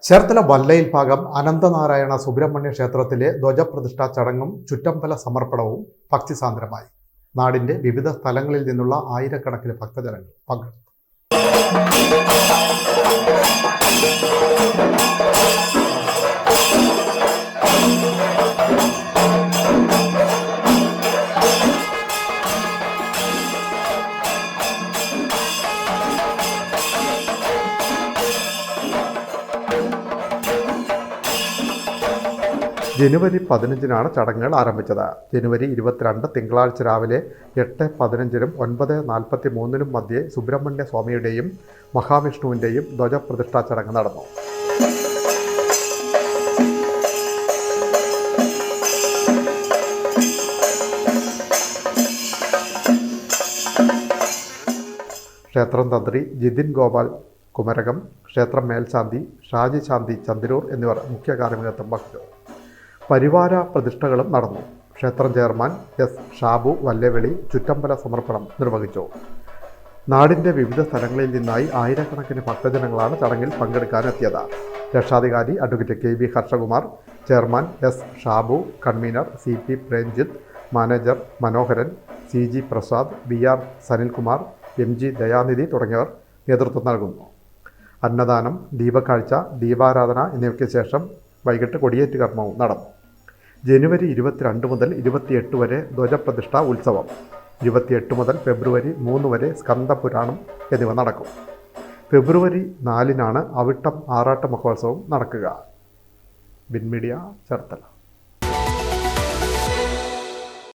ചേർത്തല വല്ലയിൽ ഭാഗം അനന്തനാരായണ സുബ്രഹ്മണ്യ ക്ഷേത്രത്തിലെ ധ്വജപ്രതിഷ്ഠാ ചടങ്ങും ചുറ്റമ്പല സമർപ്പണവും ഭക്തിസാന്ദ്രമായി. നാടിന്റെ വിവിധ സ്ഥലങ്ങളിൽ നിന്നുള്ള ആയിരക്കണക്കിന് ഭക്തജനങ്ങൾ പങ്കെടുത്തു. ജനുവരി 15-നാണ് ചടങ്ങുകൾ ആരംഭിച്ചത്. ജനുവരി 22 തിങ്കളാഴ്ച രാവിലെ 8:15-നും 9:43-നും മധ്യേ സുബ്രഹ്മണ്യ സ്വാമിയുടെയും മഹാവിഷ്ണുവിൻ്റെയും ധ്വജപ്രതിഷ്ഠാ ചടങ്ങ് നടന്നു. ക്ഷേത്രം തന്ത്രി ജിതിൻ ഗോപാൽ കുമരകം, ക്ഷേത്രം മേൽശാന്തി ഷാജി ശാന്തി ചന്ദ്രൂർ എന്നിവർ മുഖ്യ കാർമ്മികത്വം വഹിച്ചു. പരിവാര പ്രതിഷ്ഠകളും നടന്നു. ക്ഷേത്രം ചെയർമാൻ എസ് ഷാബു വല്ലേവിളി ചുറ്റമ്പല സമർപ്പണം നിർവഹിച്ചു. നാടിൻ്റെ വിവിധ സ്ഥലങ്ങളിൽ നിന്നായി ആയിരക്കണക്കിന് ഭക്തജനങ്ങളാണ് ചടങ്ങിൽ പങ്കെടുക്കാനെത്തിയത്. രക്ഷാധികാരി advocate K V Harshakumar, chairman S Shabu, convener CP Premjith, manager Manoharan, CG Prasad, VR Sanilkumar, MG Dayanidhi തുടങ്ങിയവർ നേതൃത്വം നൽകുന്നു. അന്നദാനം, ദീപക്കാഴ്ച, ദീപാരാധന എന്നിവയ്ക്ക് ശേഷം വൈകിട്ട് കൊടിയേറ്റ് കർമ്മവും നടന്നു. ജനുവരി 22 മുതൽ 28 വരെ ധ്വജപ്രതിഷ്ഠാ ഉത്സവം, 28 മുതൽ ഫെബ്രുവരി 3 വരെ സ്കന്ദപുരാണം എന്നിവ നടക്കും. ഫെബ്രുവരി 4-നാണ് അവിട്ടം ആറാട്ട് മഹോത്സവം നടക്കുക. Bin media, Cherthala.